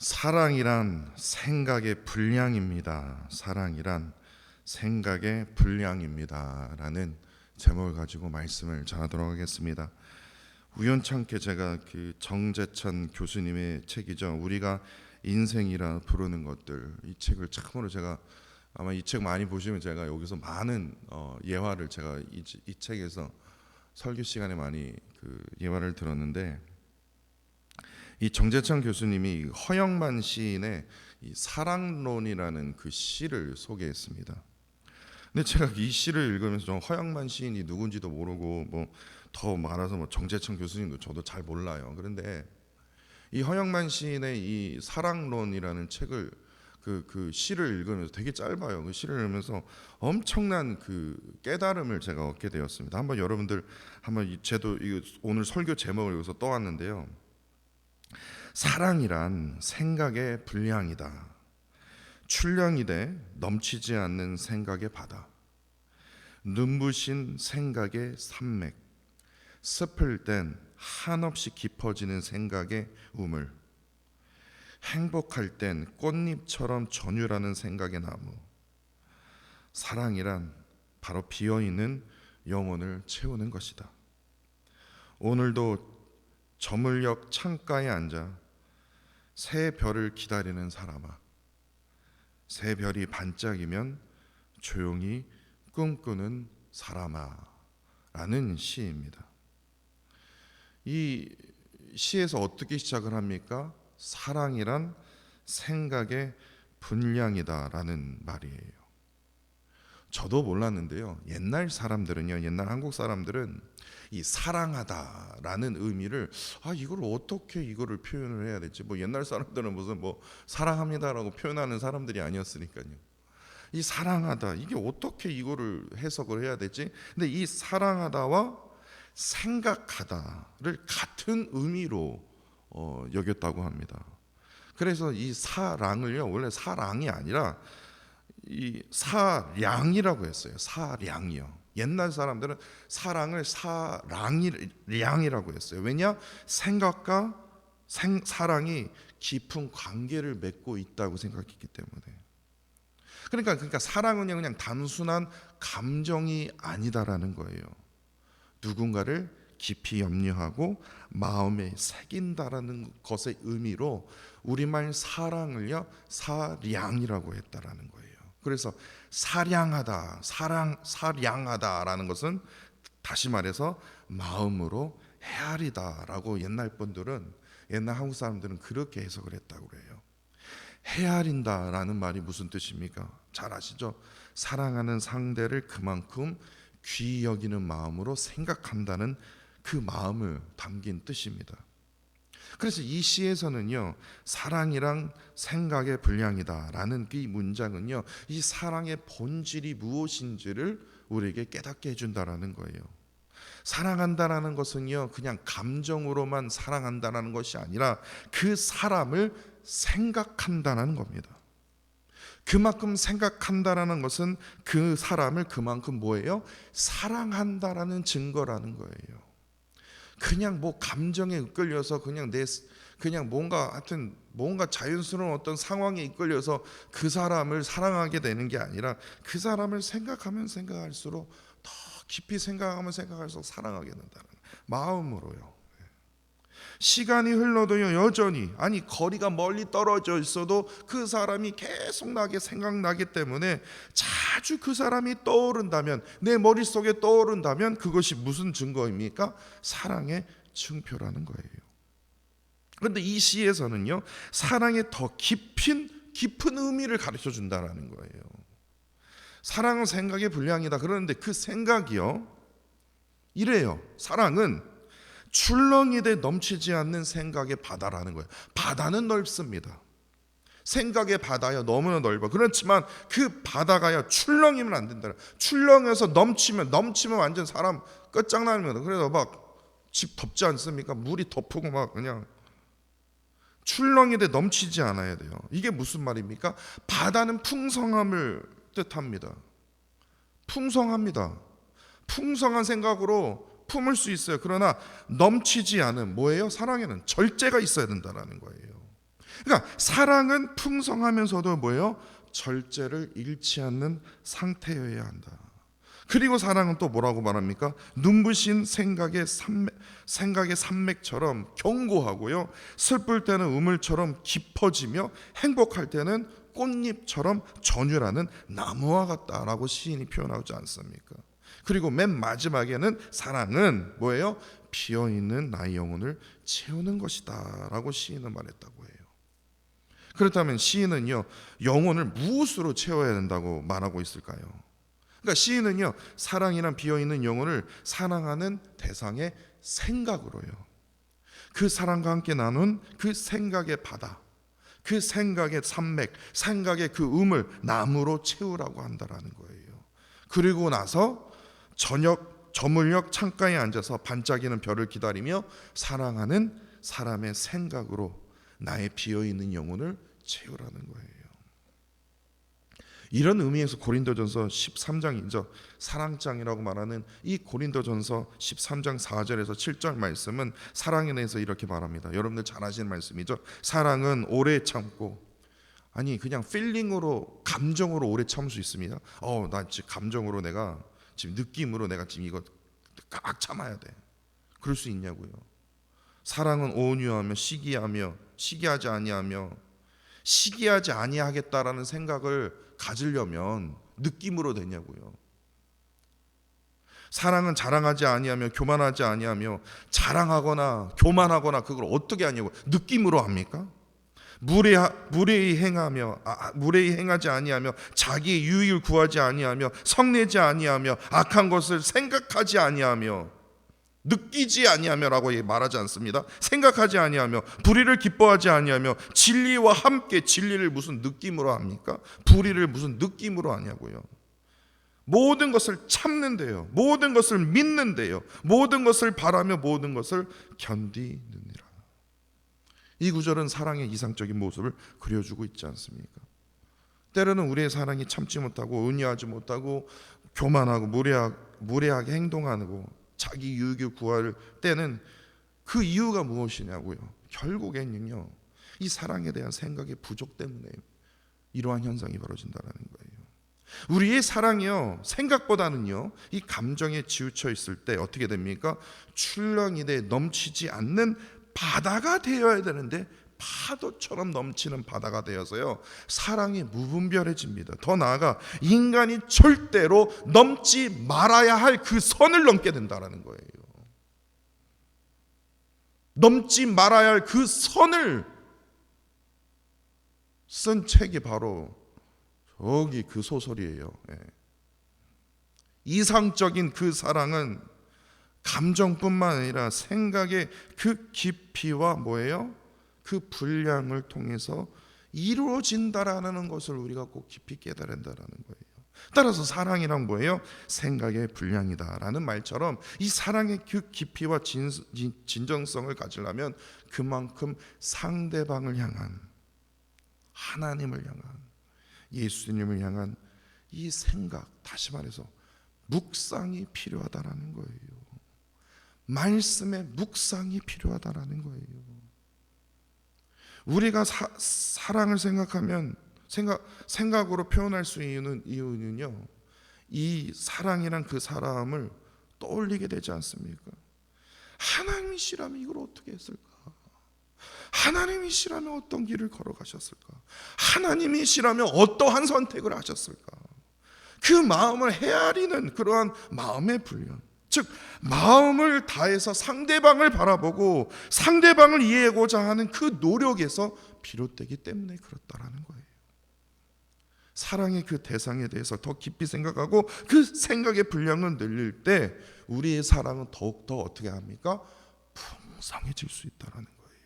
사랑이란 생각의 분량입니다. 사랑이란 생각의 분량입니다. 라는 제목을 가지고 말씀을 전하도록 하겠습니다. 우연찮게 제가 그 정재천 교수님의 책이죠. 우리가 인생이라 부르는 것들, 이 책을 처음으로 제가 아마 이 책 많이 보시면 제가 여기서 많은 예화를 제가 이 책에서 설교 시간에 많이 예화를 들었는데, 이 정재천 교수님이 허영만 시인의 이 사랑론이라는 그 시를 소개했습니다. 근데 제가 이 시를 읽으면서 좀 허영만 시인이 누군지도 모르고 더 말해서 정재천 교수님도 저도 잘 몰라요. 그런데 이 허영만 시인의 이 사랑론이라는 책을 그 시를 읽으면서 되게 짧아요. 그 시를 읽으면서 엄청난 그 깨달음을 제가 얻게 되었습니다. 한번 여러분들 저도 오늘 설교 제목을 여기서 떠왔는데요. 사랑이란 생각의 분량이다. 출량이 돼 넘치지 않는 생각의 바다. 눈부신 생각의 산맥. 습을 땐 한없이 깊어지는 생각의 우물. 행복할 땐 꽃잎처럼 전율하는 생각의 나무. 사랑이란 바로 비어있는 영혼을 채우는 것이다. 오늘도 저물역 창가에 앉아 새 별을 기다리는 사람아, 새 별이 반짝이면 조용히 꿈꾸는 사람아 라는 시입니다. 이 시에서 어떻게 시작을 합니까? 사랑이란 생각의 분량이다 라는 말이에요. 저도 몰랐는데요, 옛날 한국 사람들은 이 사랑하다라는 의미를 이걸 어떻게 이거를 표현을 해야 될지, 옛날 사람들은 무슨 사랑합니다라고 표현하는 사람들이 아니었으니까요. 이 사랑하다, 이게 어떻게 이거를 해석을 해야 될지. 근데 이 사랑하다와 생각하다를 같은 의미로 여겼다고 합니다. 그래서 이 사랑을요, 원래 사랑이 아니라 이 사량이라고 했어요. 사량이요. 옛날 사람들은 사랑을 사랑이라고 했어요. 왜냐? 생각과 사랑이 깊은 관계를 맺고 있다고 생각했기 때문에. 그러니까 사랑은 그냥 단순한 감정이 아니다라는 거예요. 누군가를 깊이 염려하고 마음에 새긴다라는 것의 의미로 우리말 사랑을요, 사량이라고 했다라는 거예요. 그래서 사량하다라는 것은 다시 말해서 마음으로 헤아리다라고 옛날 한국 사람들은 그렇게 해석을 했다고 그래요. 헤아린다라는 말이 무슨 뜻입니까? 잘 아시죠? 사랑하는 상대를 그만큼 귀히 여기는 마음으로 생각한다는 그 마음을 담긴 뜻입니다. 그래서 이 시에서는요, 사랑이랑 생각의 분량이다라는 이 문장은요, 이 사랑의 본질이 무엇인지를 우리에게 깨닫게 해준다라는 거예요. 사랑한다라는 것은요, 그냥 감정으로만 사랑한다라는 것이 아니라 그 사람을 생각한다는 겁니다. 그만큼 생각한다라는 것은 그 사람을 그만큼 사랑한다라는 증거라는 거예요. 그냥 감정에 이끌려서 그냥 뭔가 자연스러운 어떤 상황에 이끌려서 그 사람을 사랑하게 되는 게 아니라 그 사람을 생각하면 생각할수록 더 깊이 생각하면 생각할수록 사랑하게 된다는 마음으로요. 시간이 흘러도요, 여전히 거리가 멀리 떨어져 있어도 그 사람이 계속 생각나기 때문에 자주 그 사람이 떠오른다면, 내 머릿속에 떠오른다면 그것이 무슨 증거입니까? 사랑의 증표라는 거예요. 그런데 이 시에서는요, 사랑의 더 깊은 의미를 가르쳐 준다는 거예요. 사랑은 생각의 분량이다. 그러는데 그 생각이요, 이래요. 사랑은 출렁이 돼 넘치지 않는 생각의 바다라는 거예요. 바다는 넓습니다. 생각의 바다요, 너무나 넓어. 그렇지만 그 바다가요, 출렁이면 안 된다. 출렁여서 넘치면 완전 사람 끝장나는 거예요. 그래서 집 덮지 않습니까? 물이 덮고 그냥 출렁이 돼 넘치지 않아야 돼요. 이게 무슨 말입니까? 바다는 풍성함을 뜻합니다. 풍성합니다. 풍성한 생각으로 품을 수 있어요. 그러나 넘치지 않은 사랑에는 절제가 있어야 된다는 거예요. 그러니까 사랑은 풍성하면서도 뭐예요? 절제를 잃지 않는 상태여야 한다. 그리고 사랑은 또 뭐라고 말합니까? 눈부신 생각의 산맥처럼 견고하고요, 슬플 때는 우물처럼 깊어지며 행복할 때는 꽃잎처럼 전율하는 나무와 같다라고 시인이 표현하지 않습니까? 그리고 맨 마지막에는 사랑은 뭐예요? 비어있는 나의 영혼을 채우는 것이다 라고 시인은 말했다고 해요. 그렇다면 시인은요, 영혼을 무엇으로 채워야 된다고 말하고 있을까요? 그러니까 시인은요, 사랑이란 비어있는 영혼을 사랑하는 대상의 생각으로요, 그 사랑과 함께 나눈 그 생각의 바다, 그 생각의 산맥, 생각의 그 음을 나무로 채우라고 한다라는 거예요. 그리고 나서 저물녘 창가에 앉아서 반짝이는 별을 기다리며 사랑하는 사람의 생각으로 나의 비어있는 영혼을 채우라는 거예요. 이런 의미에서 고린도전서 13장이죠. 사랑장이라고 말하는 이 고린도전서 13장 4절에서 7절 말씀은 사랑에 대해서 이렇게 말합니다. 여러분들 잘 아시는 말씀이죠. 사랑은 오래 참고, 아니 그냥 필링으로, 감정으로 오래 참을 수 있습니다. 나 지금 감정으로, 내가 지금 느낌으로 내가 지금 이거 꽉 참아야 돼. 그럴 수 있냐고요. 사랑은 온유하며 시기하지 아니하며, 시기하지 아니하겠다라는 생각을 가지려면 느낌으로 되냐고요. 사랑은 자랑하지 아니하며 교만하지 아니하며, 자랑하거나 교만하거나 그걸 어떻게 하냐고, 느낌으로 합니까? 무례히 행하지 아니하며, 자기의 유익을 구하지 아니하며, 성내지 아니하며, 악한 것을 생각하지 아니하며, 느끼지 아니하며라고 말하지 않습니다. 생각하지 아니하며, 불의를 기뻐하지 아니하며, 진리와 함께, 진리를 무슨 느낌으로 합니까? 불의를 무슨 느낌으로 하냐고요. 모든 것을 참는데요, 모든 것을 믿는데요, 모든 것을 바라며 모든 것을 견디느니라. 이 구절은 사랑의 이상적인 모습을 그려주고 있지 않습니까? 때로는 우리의 사랑이 참지 못하고, 은유하지 못하고, 교만하고 무례하게 행동하고 자기 유익을 구할 때는 그 이유가 무엇이냐고요. 결국에는요, 이 사랑에 대한 생각의 부족 때문에 이러한 현상이 벌어진다는 거예요. 우리의 사랑이요, 생각보다는요, 이 감정에 치우쳐 있을 때 어떻게 됩니까? 출렁이되 넘치지 않는 바다가 되어야 되는데, 파도처럼 넘치는 바다가 되어서요, 사랑이 무분별해집니다. 더 나아가 인간이 절대로 넘지 말아야 할 그 선을 넘게 된다는 거예요. 넘지 말아야 할 그 선을 쓴 책이 바로 저기 그 소설이에요. 이상적인 그 사랑은 감정뿐만 아니라 생각의 그 깊이와 뭐예요? 그 분량을 통해서 이루어진다라는 것을 우리가 꼭 깊이 깨달아야 한다는 거예요. 따라서 사랑이란 뭐예요? 생각의 분량이다라는 말처럼 이 사랑의 그 깊이와 진정성을 가지려면 그만큼 상대방을 향한, 하나님을 향한, 예수님을 향한 이 생각, 다시 말해서 묵상이 필요하다라는 거예요. 말씀의 묵상이 필요하다라는 거예요. 우리가 사랑을 생각하면 생각으로 표현할 수 있는 이유는요, 이 사랑이란 그 사람을 떠올리게 되지 않습니까? 하나님이시라면 이걸 어떻게 했을까? 하나님이시라면 어떤 길을 걸어가셨을까? 하나님이시라면 어떠한 선택을 하셨을까? 그 마음을 헤아리는 그러한 마음의 분량, 즉 마음을 다해서 상대방을 바라보고 상대방을 이해하고자 하는 그 노력에서 비롯되기 때문에 그렇다라는 거예요. 사랑의 그 대상에 대해서 더 깊이 생각하고 그 생각의 분량을 늘릴 때 우리의 사랑은 더욱더 어떻게 합니까? 풍성해질 수 있다는 거예요.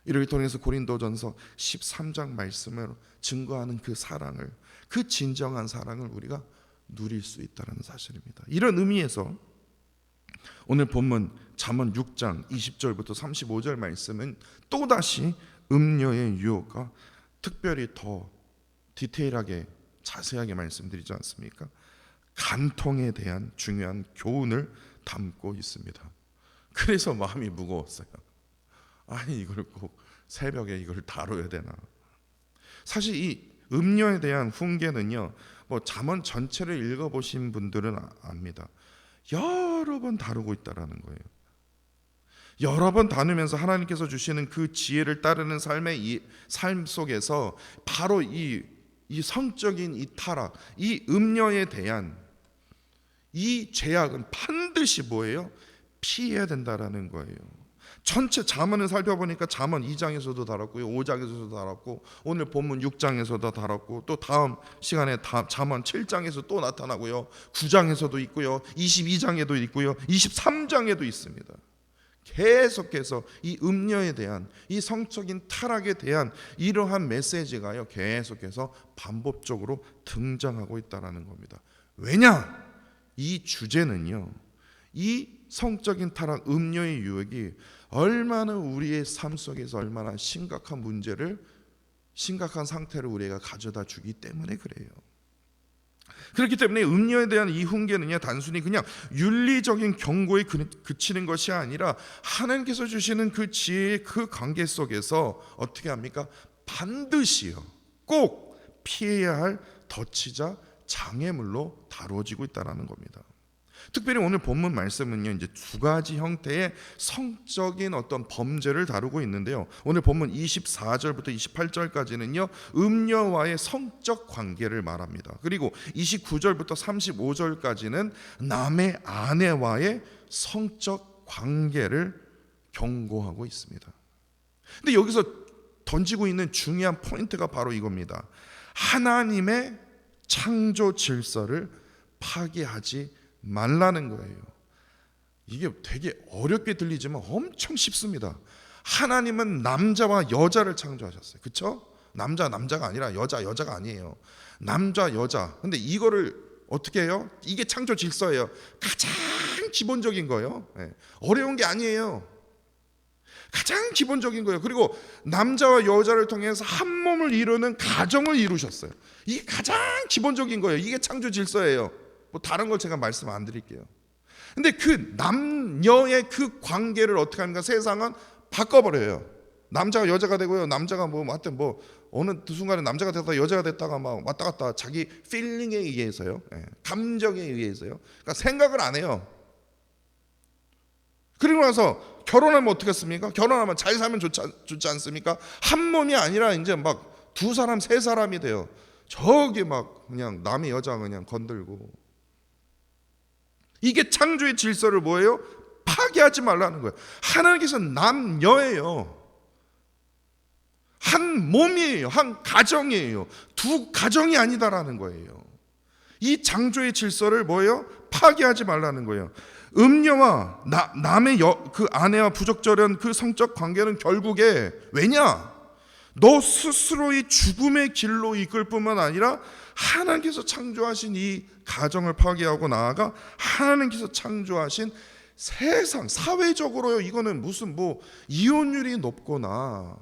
이를 통해서 고린도전서 13장 말씀을 증거하는 그 사랑을, 그 진정한 사랑을 우리가 누릴 수 있다는 사실입니다. 이런 의미에서 오늘 본문 잠언 6장 20절부터 35절 말씀은 또다시 음녀의 유혹과 특별히 더 디테일하게 자세하게 말씀드리지 않습니까? 간통에 대한 중요한 교훈을 담고 있습니다. 그래서 마음이 무거웠어요. 아니 이걸 꼭 새벽에 이걸 다뤄야 되나? 사실 이 음녀에 대한 훈계는요, 뭐 잠언 전체를 읽어보신 분들은 압니다. 여러 번 다루고 있다라는 거예요. 여러 번 다루면서 하나님께서 주시는 그 지혜를 따르는 삶 속에서 바로 이 성적인 이 타락, 이 음녀에 대한 이 죄악은 반드시 뭐예요? 피해야 된다라는 거예요. 전체 잠언을 살펴보니까 잠언 2장에서도 다뤘고요, 5장에서도 다뤘고, 오늘 본문 6장에서도 다뤘고, 또 다음 시간에 잠언 7장에서 또 나타나고요, 9장에서도 있고요, 22장에도 있고요, 23장에도 있습니다. 계속해서 이 음녀에 대한, 이 성적인 타락에 대한 이러한 메시지가요, 계속해서 반복적으로 등장하고 있다는 겁니다. 왜냐? 이 주제는요, 이 성적인 타락, 음녀의 유혹이 얼마나 우리의 삶 속에서 얼마나 심각한 문제를, 심각한 상태를 우리가 가져다 주기 때문에 그래요. 그렇기 때문에 음녀에 대한 이 훈계는요, 단순히 그냥 윤리적인 경고에 그치는 것이 아니라 하나님께서 주시는 그 지혜의 그 관계 속에서 어떻게 합니까? 반드시요, 꼭 피해야 할 덫이자 장애물로 다루어지고 있다는 겁니다. 특별히 오늘 본문 말씀은요, 이제 두 가지 형태의 성적인 어떤 범죄를 다루고 있는데요, 오늘 본문 24절부터 28절까지는요 음녀와의 성적 관계를 말합니다. 그리고 29절부터 35절까지는 남의 아내와의 성적 관계를 경고하고 있습니다. 근데 여기서 던지고 있는 중요한 포인트가 바로 이겁니다. 하나님의 창조 질서를 파괴하지 말라는 거예요. 이게 되게 어렵게 들리지만 엄청 쉽습니다. 하나님은 남자와 여자를 창조하셨어요. 그렇죠? 남자가 아니라 여자가 아니에요. 남자, 여자. 근데 이거를 어떻게 해요? 이게 창조 질서예요. 가장 기본적인 거예요. 어려운 게 아니에요. 가장 기본적인 거예요. 그리고 남자와 여자를 통해서 한 몸을 이루는 가정을 이루셨어요. 이게 가장 기본적인 거예요. 이게 창조 질서예요. 뭐 다른 걸 제가 말씀 안 드릴게요. 근데 그 남녀의 그 관계를 어떻게 합니까? 세상은 바꿔버려요. 남자가 여자가 되고요, 남자가 뭐 하여튼 뭐 어느 순간에 남자가 됐다가 여자가 됐다가 막 왔다 갔다 자기 필링에 의해서요, 감정에 의해서요. 그러니까 생각을 안 해요. 그리고 나서 결혼하면 어떻게 했습니까? 결혼하면 잘 살면 좋지 않습니까? 한 몸이 아니라 이제 막 두 사람, 세 사람이 돼요. 저기 막 그냥 남의 여자 그냥 건들고. 이게 창조의 질서를 뭐예요? 파괴하지 말라는 거예요. 하나님께서 남녀예요. 한 몸이에요. 한 가정이에요. 두 가정이 아니다라는 거예요. 이 창조의 질서를 뭐예요? 파괴하지 말라는 거예요. 음녀와 남의 그 아내와 부적절한 그 성적 관계는 결국에 왜냐? 너 스스로의 죽음의 길로 이끌 뿐만 아니라 하나님께서 창조하신 이 가정을 파괴하고 나아가 하나님께서 창조하신 세상, 사회적으로요, 이거는 무슨 뭐 이혼율이 높거나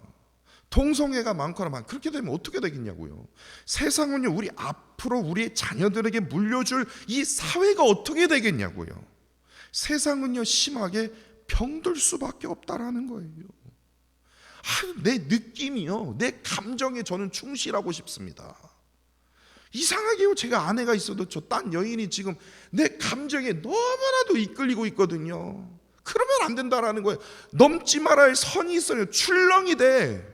동성애가 많거나 그렇게 되면 어떻게 되겠냐고요. 세상은요, 우리 앞으로 우리 자녀들에게 물려줄 이 사회가 어떻게 되겠냐고요. 세상은요, 심하게 병들 수밖에 없다라는 거예요. 내 느낌이요, 내 감정에 저는 충실하고 싶습니다. 이상하게요, 제가 아내가 있어도 저 딴 여인이 지금 내 감정에 너무나도 이끌리고 있거든요. 그러면 안 된다라는 거예요. 넘지 말아야 할 선이 있어요. 출렁이 돼.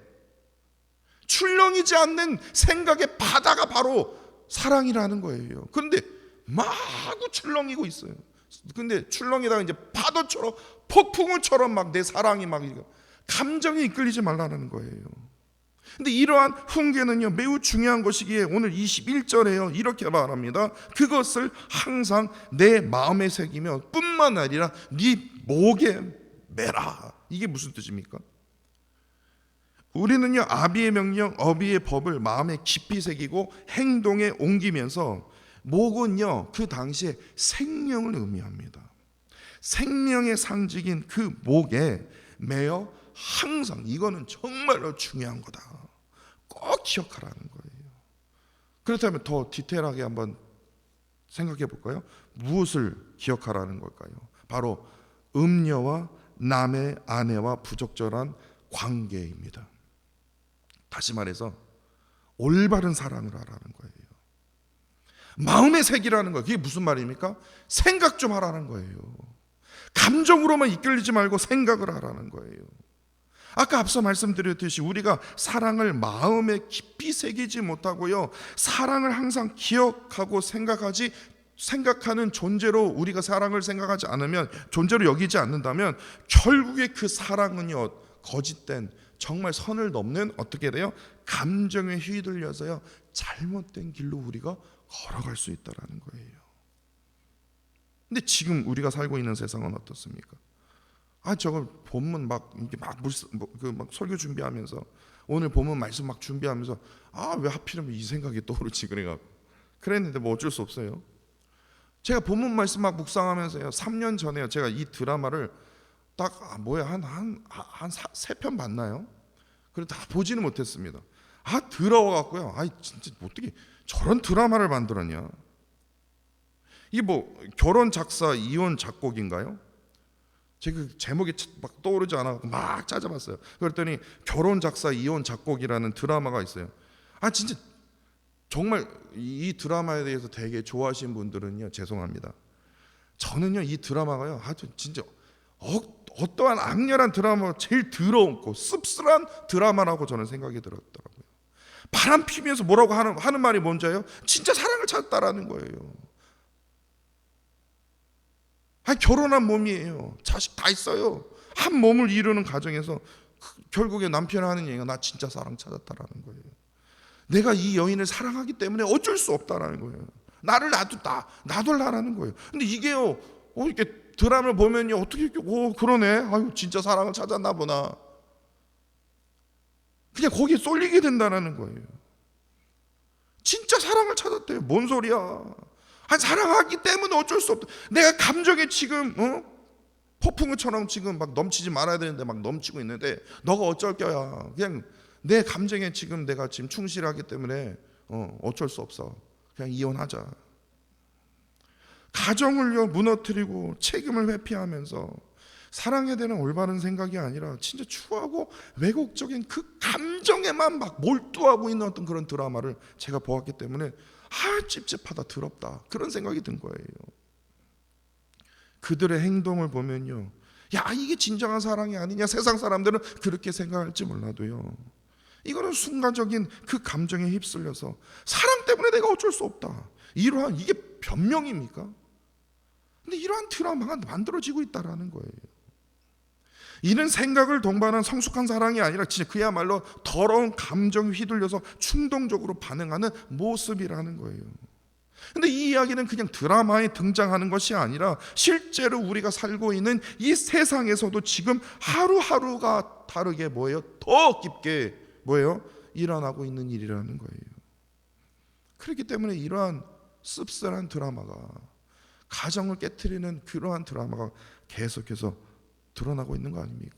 출렁이지 않는 생각의 바다가 바로 사랑이라는 거예요. 그런데 마구 출렁이고 있어요. 근데 출렁이다가 이제 파도처럼 폭풍우처럼 막 내 사랑이 막 감정에 이끌리지 말라는 거예요. 근데 이러한 훈계는요, 매우 중요한 것이기에 오늘 21절에요 이렇게 말합니다. 그것을 항상 내 마음에 새기며 뿐만 아니라 네 목에 매라. 이게 무슨 뜻입니까? 우리는요, 아비의 명령, 어비의 법을 마음에 깊이 새기고 행동에 옮기면서, 목은요 그 당시에 생명을 의미합니다. 생명의 상징인 그 목에 매어 항상, 이거는 정말로 중요한 거다, 꼭 기억하라는 거예요. 그렇다면 더 디테일하게 한번 생각해 볼까요? 무엇을 기억하라는 걸까요? 바로 음녀와 남의 아내와 부적절한 관계입니다. 다시 말해서 올바른 사랑을 하라는 거예요. 마음의 색이라는 거, 그게 무슨 말입니까? 생각 좀 하라는 거예요. 감정으로만 이끌리지 말고 생각을 하라는 거예요. 아까 앞서 말씀드렸듯이 우리가 사랑을 마음에 깊이 새기지 못하고요, 사랑을 항상 기억하고 생각하는 존재로 우리가 사랑을 생각하지 않으면, 존재로 여기지 않는다면 결국에 그 사랑은요, 거짓된, 정말 선을 넘는, 어떻게 돼요? 감정에 휘둘려서요, 잘못된 길로 우리가 걸어갈 수 있다라는 거예요. 근데 지금 우리가 살고 있는 세상은 어떻습니까? 저걸 본문 막 설교 준비하면서, 오늘 본문 말씀 막 준비하면서 왜 하필이면 이 생각이 떠오르지 그랬는데 뭐 어쩔 수 없어요. 제가 본문 말씀 막 묵상하면서요, 3년 전에요, 제가 이 드라마를 딱 한 3편 봤나요? 그래도 다 보지는 못했습니다. 더러워갖고요, 진짜 어떻게 저런 드라마를 만들었냐. 이게 뭐 결혼 작사 이혼 작곡인가요? 제가 그 제목이 막 떠오르지 않아 막 찾아봤어요. 그랬더니 결혼 작사 이혼 작곡이라는 드라마가 있어요. 진짜 정말 이 드라마에 대해서 되게 좋아하시는 분들은요, 죄송합니다. 저는요, 이 드라마가요, 진짜 어떠한 악렬한 드라마, 제일 더럽고 씁쓸한 드라마라고 저는 생각이 들었더라고요. 바람 피면서 뭐라고 하는 말이 뭔지요? 진짜 사랑을 찾았다라는 거예요. 결혼한 몸이에요. 자식 다 있어요. 한 몸을 이루는 가정에서 결국에 남편이 하는 얘기가 나 진짜 사랑 찾았다라는 거예요. 내가 이 여인을 사랑하기 때문에 어쩔 수 없다라는 거예요. 나를 놔둘라라는 거예요. 근데 이게요, 이렇게 드라마를 보면요, 어떻게 이렇게 그러네. 진짜 사랑을 찾았나 보나. 그냥 거기에 쏠리게 된다는 거예요. 진짜 사랑을 찾았대요. 뭔 소리야? 사랑하기 때문에 어쩔 수 없다. 내가 감정에 지금 폭풍우처럼 지금 막 넘치지 말아야 되는데 막 넘치고 있는데 너가 어쩔 거야. 그냥 내 감정에 지금 내가 지금 충실하기 때문에 어쩔 수 없어. 그냥 이혼하자. 가정을요, 무너뜨리고 책임을 회피하면서 사랑에 대한 올바른 생각이 아니라 진짜 추하고 왜곡적인 그 감정에만 막 몰두하고 있는 어떤 그런 드라마를 제가 보았기 때문에 찝찝하다, 더럽다, 그런 생각이 든 거예요. 그들의 행동을 보면요, 이게 진정한 사랑이 아니냐. 세상 사람들은 그렇게 생각할지 몰라도요, 이거는 순간적인 그 감정에 휩쓸려서 사랑 때문에 내가 어쩔 수 없다, 이러한, 이게 변명입니까? 근데 이러한 드라마가 만들어지고 있다라는 거예요. 이는 생각을 동반한 성숙한 사랑이 아니라 진짜 그야말로 더러운 감정에 휘둘려서 충동적으로 반응하는 모습이라는 거예요. 근데 이 이야기는 그냥 드라마에 등장하는 것이 아니라 실제로 우리가 살고 있는 이 세상에서도 지금 하루하루가 다르게 더 깊게 일어나고 있는 일이라는 거예요. 그렇기 때문에 이러한 씁쓸한 드라마가, 가정을 깨트리는 그러한 드라마가 계속해서 드러나고 있는 거 아닙니까?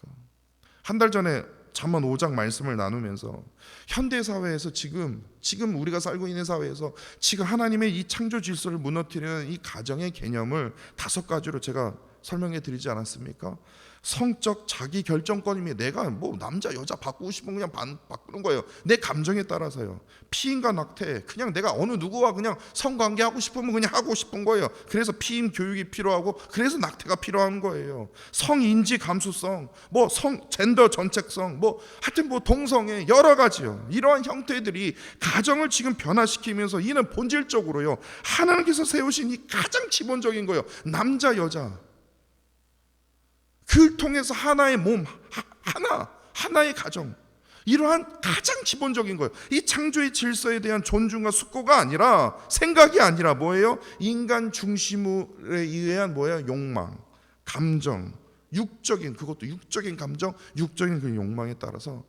한 달 전에 잠언 5장 말씀을 나누면서 현대 사회에서 지금 우리가 살고 있는 사회에서 지금 하나님의 이 창조 질서를 무너뜨리는 이 가정의 개념을 5가지로 제가 설명해 드리지 않았습니까? 성적 자기 결정권이면 내가 뭐 남자 여자 바꾸고 싶으면 그냥 바꾸는 거예요. 내 감정에 따라서요. 피임과 낙태, 그냥 내가 어느 누구와 그냥 성관계하고 싶으면 그냥 하고 싶은 거예요. 그래서 피임 교육이 필요하고 그래서 낙태가 필요한 거예요. 성인지 감수성, 젠더 전책성, 하여튼 동성애 여러 가지요. 이러한 형태들이 가정을 지금 변화시키면서 이는 본질적으로요, 하나님께서 세우신 이 가장 기본적인 거예요. 남자 여자, 그를 통해서 하나의 몸, 하나의 가정, 이러한 가장 기본적인 거예요. 이 창조의 질서에 대한 존중과 숙고가 아니라, 생각이 아니라 뭐예요? 인간 중심에 의한 욕망, 감정, 그것도 육적인 감정, 육적인 그 욕망에 따라서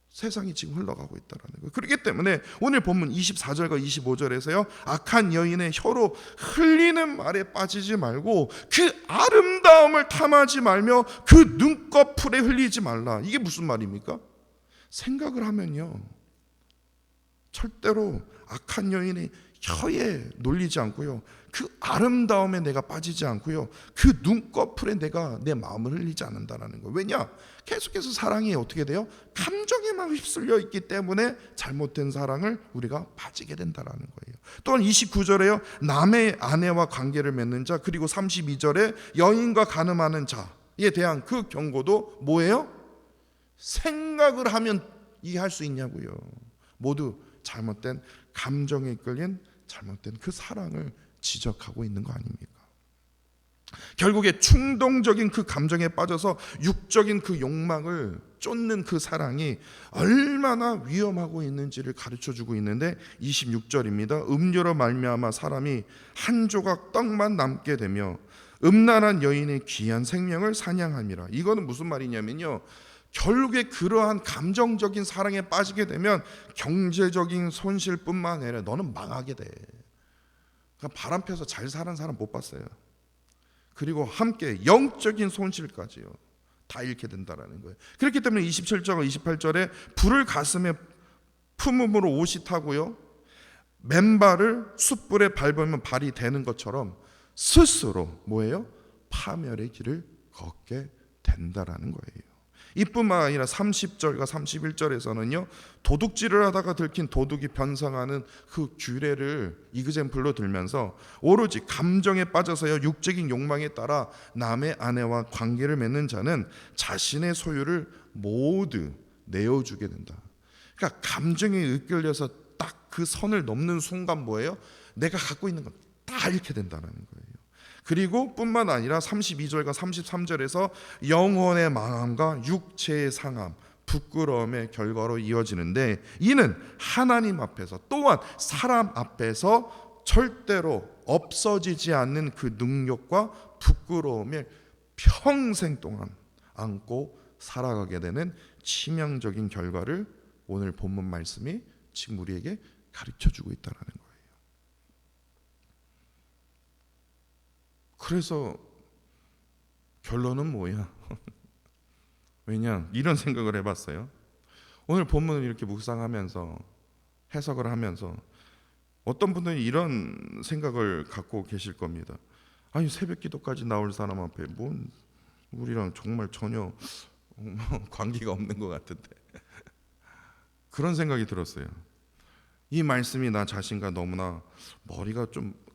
세상이 지금 흘러가고 있다는 거예요. 그렇기 때문에 오늘 본문 24절과 25절에서요, 악한 여인의 혀로 흘리는 말에 빠지지 말고 그 아름다움을 탐하지 말며 그 눈꺼풀에 흘리지 말라. 이게 무슨 말입니까? 생각을 하면요, 절대로 악한 여인의 혀에 놀리지 않고요, 그 아름다움에 내가 빠지지 않고요, 그 눈꺼풀에 내가 내 마음을 흘리지 않는다라는 거예요. 왜냐? 계속해서 사랑이 어떻게 돼요? 감정에만 휩쓸려 있기 때문에 잘못된 사랑을 우리가 빠지게 된다라는 거예요. 또한 29절에요, 남의 아내와 관계를 맺는 자, 그리고 32절에 여인과 간음하는 자에 대한 그 경고도 뭐예요? 생각을 하면 이해할 수 있냐고요. 모두 잘못된 감정에 끌린 잘못된 그 사랑을 지적하고 있는 거 아닙니까? 결국에 충동적인 그 감정에 빠져서 육적인 그 욕망을 쫓는 그 사랑이 얼마나 위험하고 있는지를 가르쳐주고 있는데 26절입니다. 음료로 말미암아 사람이 한 조각 떡만 남게 되며 음란한 여인의 귀한 생명을 사냥함이라. 이거는 무슨 말이냐면요, 결국에 그러한 감정적인 사랑에 빠지게 되면 경제적인 손실뿐만 아니라 너는 망하게 돼. 그러니까 바람 펴서 잘 사는 사람 못 봤어요. 그리고 함께 영적인 손실까지요, 다 잃게 된다라는 거예요. 그렇기 때문에 27절 28절에 불을 가슴에 품음으로 옷이 타고요, 맨발을 숯불에 밟으면 발이 되는 것처럼 스스로 뭐예요? 파멸의 길을 걷게 된다라는 거예요. 이뿐만 아니라 30절과 31절에서는요, 도둑질을 하다가 들킨 도둑이 변상하는 그 규례를 이그젬플로 들면서 오로지 감정에 빠져서요, 육적인 욕망에 따라 남의 아내와 관계를 맺는 자는 자신의 소유를 모두 내어주게 된다. 그러니까 감정에 이끌려서 딱 그 선을 넘는 순간 뭐예요? 내가 갖고 있는 건 다 잃게 된다는 거예요. 그리고 뿐만 아니라 32절과 33절에서 영혼의 망함과 육체의 상함, 부끄러움의 결과로 이어지는데, 이는 하나님 앞에서 또한 사람 앞에서 절대로 없어지지 않는 그 능력과 부끄러움을 평생 동안 안고 살아가게 되는 치명적인 결과를 오늘 본문 말씀이 지금 우리에게 가르쳐주고 있다는 거예요. 그래서 결론은 뭐야? 왜냐, 이런 생각을 해봤어요. 오늘 본문을 이렇게 묵상하면서 해석을 하면서 어떤 분들은 이런 생각을 갖고 계실 겁니다. 아니, 새벽 기도까지 나올 사람 앞에 뭔 우리랑 정말 전혀 관계가 없는 것 같은데 그런 생각이 들었어요. 이 말씀이 나 자신과 너무나 거리가 좀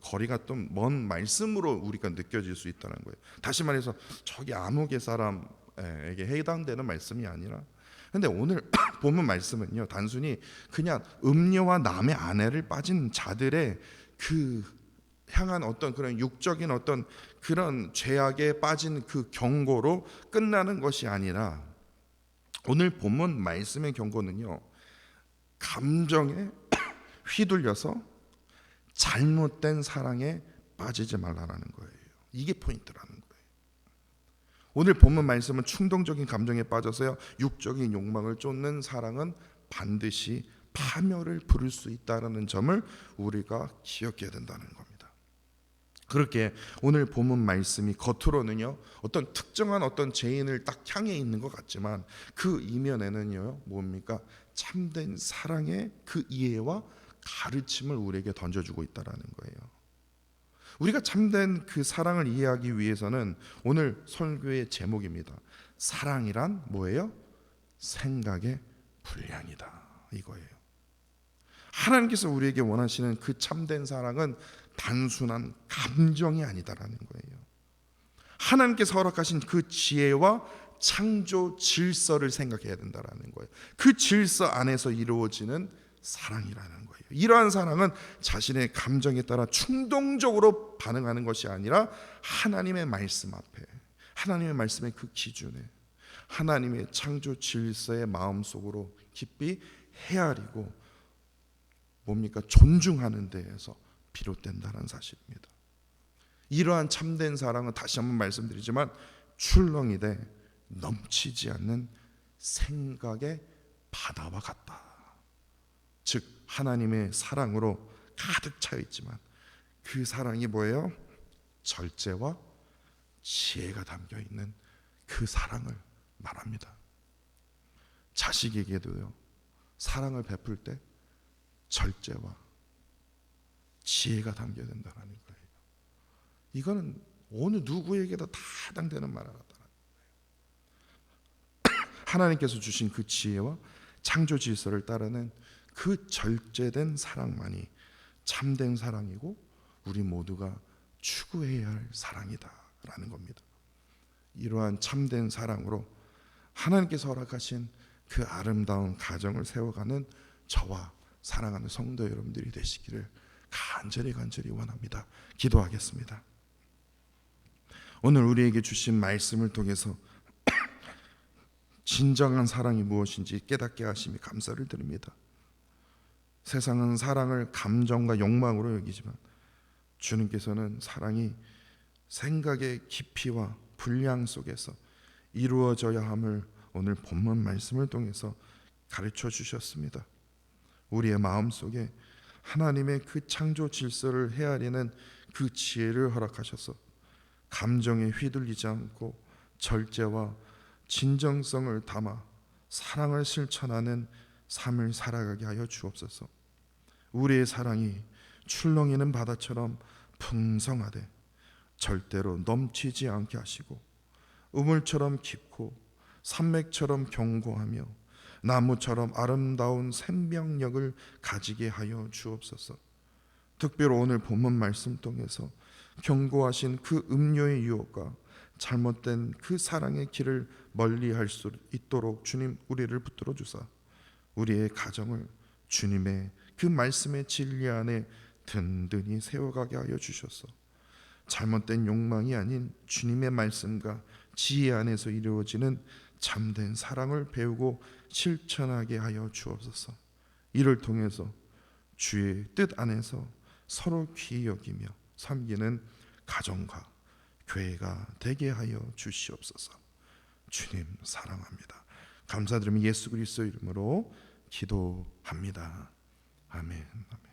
먼 말씀으로 우리가 느껴질 수 있다는 거예요. 다시 말해서 저기 암흑의 사람에게 해당되는 말씀이 아니라, 근데 오늘 본문 말씀은요, 단순히 그냥 음녀와 남의 아내를 빠진 자들의 그 향한 어떤 그런 육적인 어떤 그런 죄악에 빠진 그 경고로 끝나는 것이 아니라, 오늘 본문 말씀의 경고는요, 감정에 휘둘려서 잘못된 사랑에 빠지지 말라는 거예요. 이게 포인트라는 거예요. 오늘 본문 말씀은 충동적인 감정에 빠져서요, 육적인 욕망을 쫓는 사랑은 반드시 파멸을 부를 수 있다는 점을 우리가 기억해야 된다는 겁니다. 그렇게 오늘 본문 말씀이 겉으로는요, 어떤 특정한 어떤 죄인을 딱 향해 있는 것 같지만 그 이면에는요, 뭡니까? 참된 사랑의 그 이해와 가르침을 우리에게 던져주고 있다는 거예요. 우리가 참된 그 사랑을 이해하기 위해서는 오늘 설교의 제목입니다. 사랑이란 뭐예요? 생각의 분량이다, 이거예요. 하나님께서 우리에게 원하시는 그 참된 사랑은 단순한 감정이 아니다라는 거예요. 하나님께서 허락하신 그 지혜와 창조 질서를 생각해야 된다라는 거예요. 그 질서 안에서 이루어지는 사랑이라는 거예요. 이러한 사랑은 자신의 감정에 따라 충동적으로 반응하는 것이 아니라 하나님의 말씀 앞에, 하나님의 말씀의 그 기준에, 하나님의 창조 질서의 마음속으로 깊이 헤아리고 뭡니까? 존중하는 데에서 비롯된다는 사실입니다. 이러한 참된 사랑은 다시 한번 말씀드리지만 출렁이 돼 넘치지 않는 생각의 바다와 같다. 즉 하나님의 사랑으로 가득 차 있지만 그 사랑이 뭐예요? 절제와 지혜가 담겨 있는 그 사랑을 말합니다. 자식에게도요, 사랑을 베풀 때 절제와 지혜가 담겨야 된다는 거예요. 이거는 어느 누구에게도 다 해당되는 말 하나다. 하나님께서 주신 그 지혜와 창조 질서를 따르는 그 절제된 사랑만이 참된 사랑이고 우리 모두가 추구해야 할 사랑이다라는 겁니다. 이러한 참된 사랑으로 하나님께서 허락하신 그 아름다운 가정을 세워가는 저와 사랑하는 성도 여러분들이 되시기를 간절히 원합니다. 기도하겠습니다. 오늘 우리에게 주신 말씀을 통해서 진정한 사랑이 무엇인지 깨닫게 하심이 감사를 드립니다. 세상은 사랑을 감정과 욕망으로 여기지만 주님께서는 사랑이 생각의 깊이와 분량 속에서 이루어져야 함을 오늘 본문 말씀을 통해서 가르쳐 주셨습니다. 우리의 마음속에 하나님의 그 창조 질서를 헤아리는 그 지혜를 허락하셔서 감정에 휘둘리지 않고 절제와 진정성을 담아 사랑을 실천하는 삶을 살아가게 하여 주옵소서. 우리의 사랑이 출렁이는 바다처럼 풍성하되 절대로 넘치지 않게 하시고 우물처럼 깊고 산맥처럼 견고하며 나무처럼 아름다운 생명력을 가지게 하여 주옵소서. 특별히 오늘 본문 말씀 통해서 경고하신 그 음료의 유혹과 잘못된 그 사랑의 길을 멀리할 수 있도록 주님 우리를 붙들어 주사 우리의 가정을 주님의 그 말씀의 진리 안에 든든히 세워가게 하여 주셔서 잘못된 욕망이 아닌 주님의 말씀과 지혜 안에서 이루어지는 참된 사랑을 배우고 실천하게 하여 주옵소서. 이를 통해서 주의 뜻 안에서 서로 귀히 여기며 섬기는 가정과 교회가 되게 하여 주시옵소서. 주님 사랑합니다. 감사드리며 예수 그리스도 이름으로 기도합니다. 아멘.